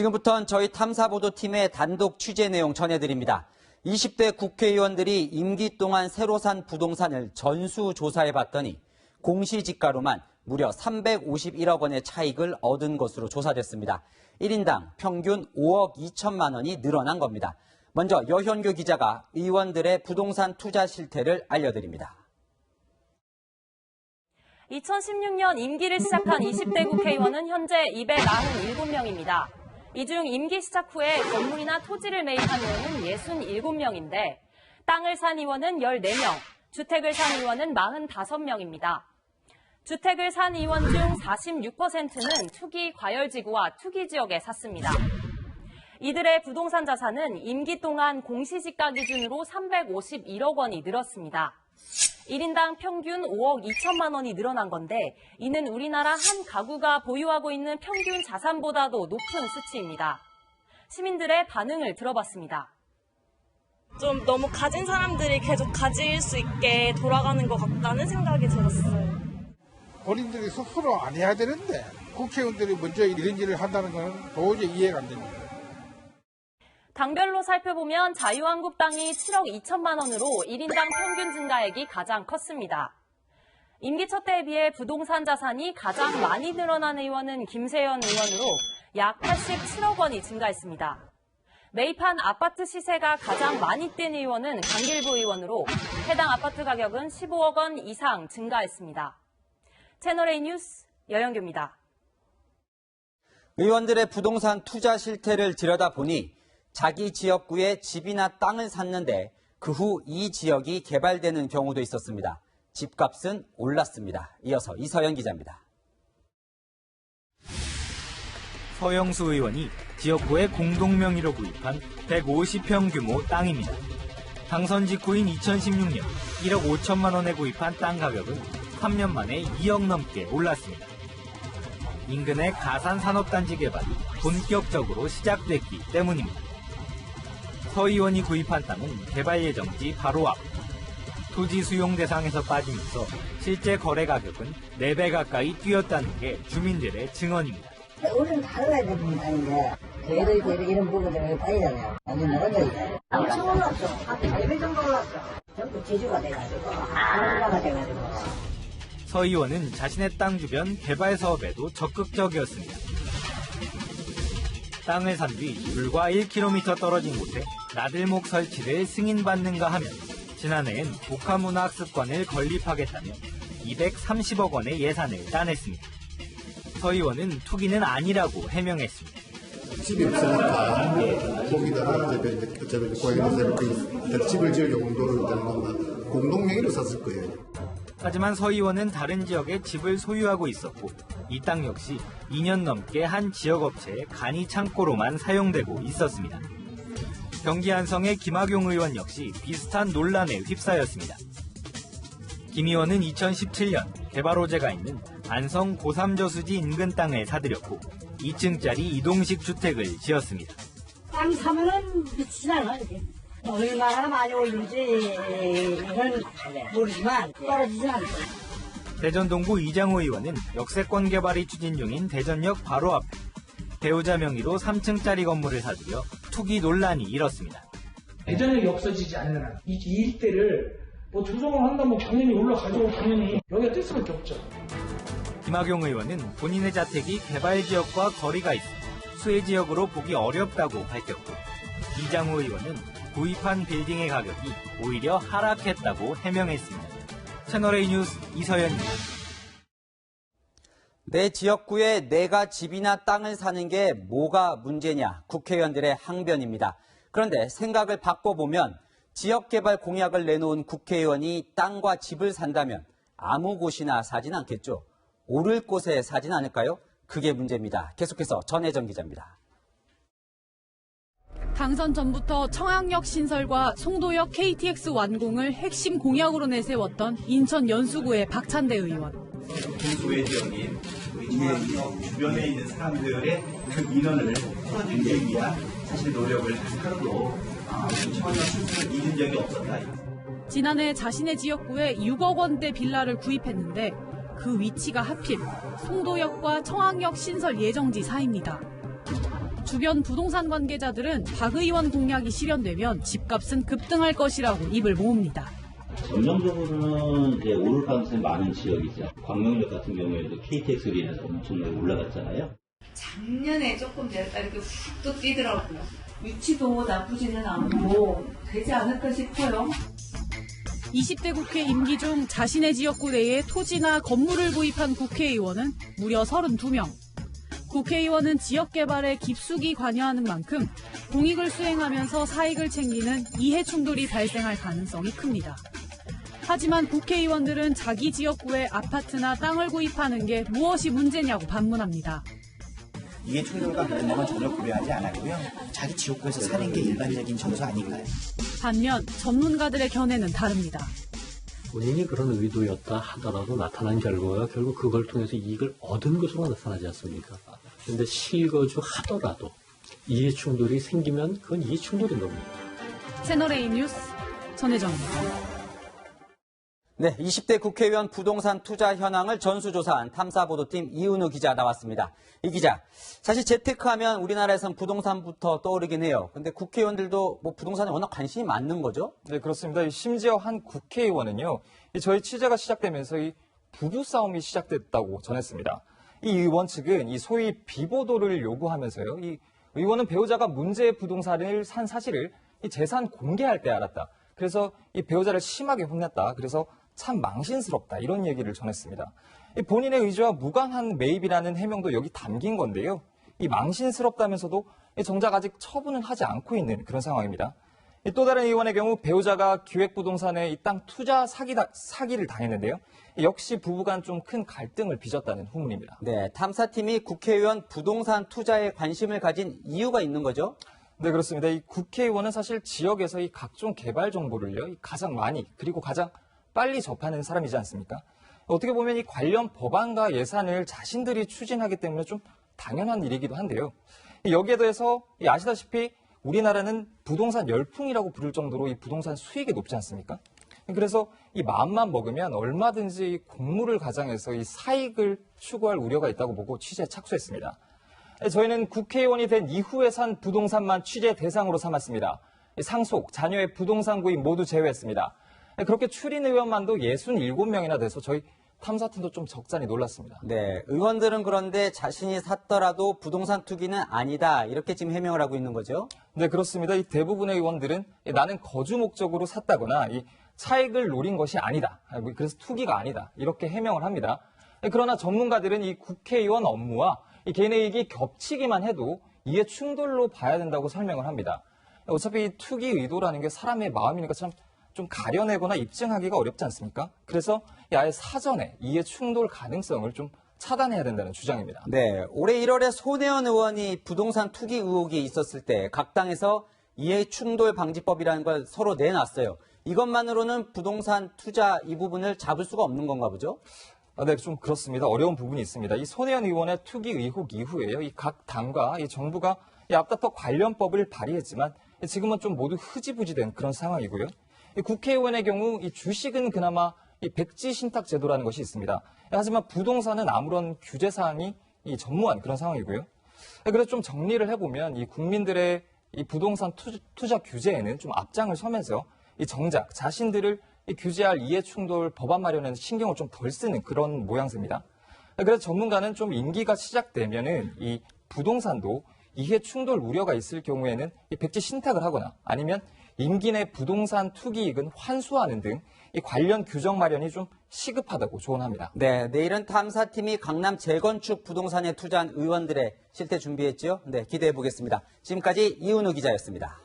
지금부터는 저희 탐사보도팀의 단독 취재 내용 전해드립니다. 20대 국회의원들이 임기 동안 새로 산 부동산을 전수조사해봤더니 공시지가로만 무려 351억 원의 차익을 얻은 것으로 조사됐습니다. 1인당 평균 5억 2천만 원이 늘어난 겁니다. 먼저 여현규 기자가 의원들의 부동산 투자 실태를 알려드립니다. 2016년 임기를 시작한 20대 국회의원은 현재 297명입니다. 이 중 임기 시작 후에 건물이나 토지를 매입한 의원은 67명인데 땅을 산 의원은 14명, 주택을 산 의원은 45명입니다. 주택을 산 의원 중 46%는 투기 과열지구와 투기 지역에 샀습니다. 이들의 부동산 자산은 임기 동안 공시지가 기준으로 351억 원이 늘었습니다. 1인당 평균 5억 2천만 원이 늘어난 건데 이는 우리나라 한 가구가 보유하고 있는 평균 자산보다도 높은 수치입니다. 시민들의 반응을 들어봤습니다. 좀 너무 가진 사람들이 계속 가질 수 있게 돌아가는 것 같다는 생각이 들었어요. 본인들이 스스로 안 해야 되는데 국회의원들이 먼저 이런 일을 한다는 건 도저히 이해가 안 됩니다. 당별로 살펴보면 자유한국당이 7억 2천만 원으로 1인당 평균 증가액이 가장 컸습니다. 임기 첫 때에 비해 부동산 자산이 가장 많이 늘어난 의원은 김세연 의원으로 약 87억 원이 증가했습니다. 매입한 아파트 시세가 가장 많이 뛴 의원은 강길부 의원으로 해당 아파트 가격은 15억 원 이상 증가했습니다. 채널A 뉴스 여영규입니다. 의원들의 부동산 투자 실태를 들여다보니 자기 지역구에 집이나 땅을 샀는데 그 후 이 지역이 개발되는 경우도 있었습니다. 집값은 올랐습니다. 이어서 이서연 기자입니다. 서영수 의원이 지역구에 공동명의로 구입한 150평 규모 땅입니다. 당선 직후인 2016년 1억 5천만 원에 구입한 땅 가격은 3년 만에 2억 넘게 올랐습니다. 인근의 가산 산업단지 개발이 본격적으로 시작됐기 때문입니다. 서 의원이 구입한 땅은 개발 예정지 바로 앞. 토지 수용 대상에서 빠지면서 실제 거래 가격은 4배 가까이 뛰었다는 게 주민들의 증언입니다. 우리는 다뤄야 되는 아닌데 저희들 이런 부분들을 빠지잖아요. 완전 노란적이잖아요. 엄청 올랐어. 한 8배 정도 올랐어. 전부 지주가 돼가지고 한가가 돼가지고. 서 의원은 자신의 땅 주변 개발 사업에도 적극적이었습니다. 땅을 산 뒤 불과 1km 떨어진 곳에 나들목 설치를 승인받는가 하면 지난해엔 복합문화학습관을 건립하겠다며 230억 원의 예산을 따냈습니다. 서 의원은 투기는 아니라고 해명했습니다. 집이 없으니까 거기다가 고양이 집을 지을 용도로 일단 공동명의로 샀을 거예요. 하지만 서 의원은 다른 지역에 집을 소유하고 있었고 이 땅 역시 2년 넘게 한 지역업체의 간이 창고로만 사용되고 있었습니다. 경기 안성의 김학용 의원 역시 비슷한 논란에 휩싸였습니다. 김 의원은 2017년 개발 호재가 있는 안성 고삼저수지 인근 땅을 사들였고 2층짜리 이동식 주택을 지었습니다. 땅 사면은 미치지 않아, 이렇게. 얼마나 많이 오르지는 모르지만 떨어지진 않죠. 대전 동구 이장호 의원은 역세권 개발이 추진 중인 대전역 바로 앞에 배우자 명의로 3층짜리 건물을 사들여 투기 논란이 일었습니다. 대전역이 없어지지 않는 한 이 일대를 조성을 한다면 당연히 올라가죠. 당연히 여기가 뜰 수밖에 없죠. 김학용 의원은 본인의 자택이 개발지역과 거리가 있어 수혜지역으로 보기 어렵다고 밝혔고 이장호 의원은 구입한 빌딩의 가격이 오히려 하락했다고 해명했습니다. 채널A 뉴스 이서연입니다. 내 지역구에 내가 집이나 땅을 사는 게 뭐가 문제냐 국회의원들의 항변입니다. 그런데 생각을 바꿔보면 지역개발 공약을 내놓은 국회의원이 땅과 집을 산다면 아무 곳이나 사진 않겠죠. 오를 곳에 사진 않을까요? 그게 문제입니다. 계속해서 전혜정 기자입니다. 당선 전부터 청항역 신설과 송도역 KTX 완공을 핵심 공약으로 내세웠던 인천 연수구의 박찬대 의원. 중소의 지역인 이 주변에 있는 사람들의 그 민원을 풀어드리기 위한 사실 노력을 하루도 청항역 신설을 잊은 적이 없었다. 지난해 자신의 지역구에 6억 원대 빌라를 구입했는데 그 위치가 하필 송도역과 청항역 신설 예정지 사이입니다. 주변 부동산 관계자들은 박 의원 공약이 실현되면 집값은 급등할 것이라고 입을 모읍니다. 전형적으로는 이제 오를 가능성이 많은 지역이죠. 광명역 같은 경우에도 KTX로 인해서 엄청나게 올라갔잖아요. 작년에 조금 내렸다 이렇게 훅 또 뛰더라고요. 위치도 나쁘지는 않고 되지 않을까 싶어요. 20대 국회 임기 중 자신의 지역구 내에 토지나 건물을 구입한 국회의원은 무려 32명. 국회의원은 지역 개발에 깊숙이 관여하는 만큼 공익을 수행하면서 사익을 챙기는 이해 충돌이 발생할 가능성이 큽니다. 하지만 국회의원들은 자기 지역구에 아파트나 땅을 구입하는 게 무엇이 문제냐고 반문합니다. 이해 충돌과 그런 건 전혀 고려하지 않았고요. 자기 지역구에서 사는 게 일반적인 정서 아닌가요? 반면 전문가들의 견해는 다릅니다. 본인이 그런 의도였다 하더라도 나타난 결과가 결국 그걸 통해서 이익을 얻은 것으로 나타나지 않습니까? 그런데 실거주 하더라도 이해 충돌이 생기면 그건 이해 충돌인 겁니다. 채널A 뉴스 전혜정입니다. 네, 20대 국회의원 부동산 투자 현황을 전수조사한 탐사보도팀 이은우 기자 나왔습니다. 이 기자, 사실 재테크하면 우리나라에선 부동산부터 떠오르긴 해요. 근데 국회의원들도 뭐 부동산에 워낙 관심이 많는 거죠? 네, 그렇습니다. 심지어 한 국회의원은요, 저희 취재가 시작되면서 이 부부싸움이 시작됐다고 전했습니다. 이 의원 측은 이 소위 비보도를 요구하면서요, 이 의원은 배우자가 문제의 부동산을 산 사실을 이 재산 공개할 때 알았다. 그래서 이 배우자를 심하게 혼냈다. 그래서 참 망신스럽다. 이런 얘기를 전했습니다. 본인의 의지와 무관한 매입이라는 해명도 여기 담긴 건데요. 이 망신스럽다면서도 정작 아직 처분은 하지 않고 있는 그런 상황입니다. 또 다른 의원의 경우 배우자가 기획부동산에 이 땅 투자 사기를 당했는데요. 역시 부부 간 좀 큰 갈등을 빚었다는 후문입니다. 네, 탐사팀이 국회의원 부동산 투자에 관심을 가진 이유가 있는 거죠? 네, 그렇습니다. 이 국회의원은 사실 지역에서 이 각종 개발 정보를요, 가장 많이 그리고 가장 빨리 접하는 사람이지 않습니까? 어떻게 보면 이 관련 법안과 예산을 자신들이 추진하기 때문에 좀 당연한 일이기도 한데요. 여기에 더해서 아시다시피 우리나라는 부동산 열풍이라고 부를 정도로 이 부동산 수익이 높지 않습니까? 그래서 이 마음만 먹으면 얼마든지 공물을 가장해서 이 사익을 추구할 우려가 있다고 보고 취재에 착수했습니다. 저희는 국회의원이 된 이후에 산 부동산만 취재 대상으로 삼았습니다. 상속, 자녀의 부동산 구입 모두 제외했습니다. 그렇게 출인 의원만도 67명이나 돼서 저희 탐사팀도 좀 적잖이 놀랐습니다. 네, 의원들은 그런데 자신이 샀더라도 부동산 투기는 아니다. 이렇게 지금 해명을 하고 있는 거죠? 네, 그렇습니다. 이 대부분의 의원들은 나는 거주 목적으로 샀다거나 이 차익을 노린 것이 아니다. 그래서 투기가 아니다. 이렇게 해명을 합니다. 그러나 전문가들은 이 국회의원 업무와 이 개인의 이익이 겹치기만 해도 이해 충돌로 봐야 된다고 설명을 합니다. 어차피 이 투기 의도라는 게 사람의 마음이니까 참 좀 가려내거나 입증하기가 어렵지 않습니까? 그래서 아예 사전에 이해 충돌 가능성을 좀 차단해야 된다는 주장입니다. 네, 올해 1월에 손혜원 의원이 부동산 투기 의혹이 있었을 때 각 당에서 이해 충돌 방지법이라는 걸 서로 내놨어요. 이것만으로는 부동산 투자 이 부분을 잡을 수가 없는 건가 보죠? 네, 좀 그렇습니다. 어려운 부분이 있습니다. 이 손혜원 의원의 투기 의혹 이후에요. 이 각 당과 이 정부가 앞다퉈 관련법을 발의했지만 지금은 좀 모두 흐지부지된 그런 상황이고요. 이 국회의원의 경우 이 주식은 그나마 이 백지 신탁 제도라는 것이 있습니다. 하지만 부동산은 아무런 규제 사항이 전무한 그런 상황이고요. 그래서 좀 정리를 해보면 이 국민들의 이 부동산 투자 규제에는 좀 앞장을 서면서 이 정작 자신들을 규제할 이해충돌 법안 마련에는 신경을 좀 덜 쓰는 그런 모양새입니다. 그래서 전문가는 좀 임기가 시작되면은 이 부동산도 이해충돌 우려가 있을 경우에는 이 백지 신탁을 하거나 아니면 임기 내 부동산 투기이익은 환수하는 등 이 관련 규정 마련이 좀 시급하다고 조언합니다. 네, 내일은 탐사팀이 강남 재건축 부동산에 투자한 의원들의 실태 준비했죠. 네, 기대해 보겠습니다. 지금까지 이은우 기자였습니다.